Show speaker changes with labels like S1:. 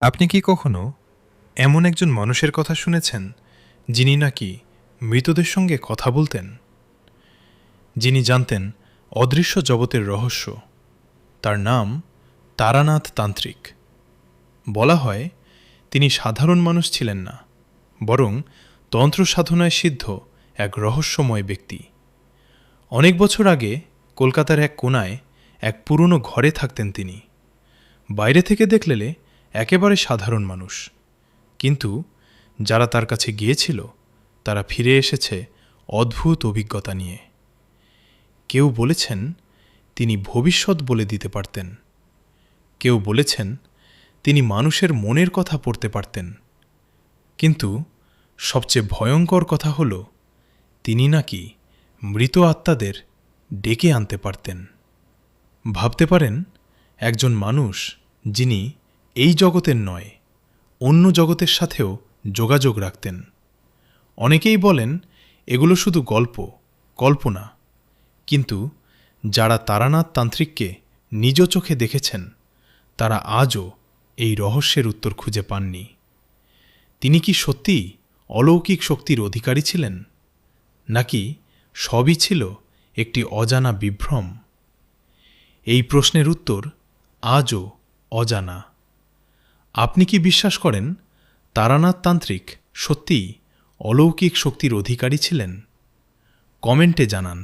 S1: আপনি কি কখনো এমন একজন মানুষের কথা শুনেছেন যিনি নাকি মৃতদের সঙ্গে কথা বলতেন, যিনি জানতেন অদৃশ্য জগতের রহস্য? তার নাম তারানাথ তান্ত্রিক। বলা হয় তিনি সাধারণ মানুষ ছিলেন না, বরং তন্ত্র সাধনায় সিদ্ধ এক রহস্যময় ব্যক্তি। অনেক বছর আগে কলকাতার এক কোণায় এক পুরনো ঘরে থাকতেন তিনি। বাইরে থেকে দেখলে একেবারে সাধারণ মানুষ, কিন্তু যারা তার কাছে গিয়েছিল তারা ফিরে এসেছে অদ্ভুত অভিজ্ঞতা নিয়ে। কেউ বলেছেন তিনি ভবিষ্যৎ বলে দিতে পারতেন, কেউ বলেছেন তিনি মানুষের মনের কথা পড়তে পারতেন, কিন্তু সবচেয়ে ভয়ঙ্কর কথা হল তিনি নাকি মৃত আত্মাদের ডেকে আনতে পারতেন। ভাবতে পারেন, একজন মানুষ যিনি এই জগতের নয়, অন্য জগতের সাথেও যোগাযোগ রাখতেন। অনেকেই বলেন এগুলো শুধু গল্প, কল্পনা, কিন্তু যারা তারানাথ তান্ত্রিককে নিজ চোখে দেখেছেন তারা আজও এই রহস্যের উত্তর খুঁজে পাননি। তিনি কি সত্যিই অলৌকিক শক্তির অধিকারী ছিলেন, নাকি সবই ছিল একটি অজানা বিভ্রম? এই প্রশ্নের উত্তর আজও অজানা। আপনি কি বিশ্বাস করেন তারানাথ তান্ত্রিক সত্যিই অলৌকিক শক্তির অধিকারী ছিলেন? কমেন্টে জানান।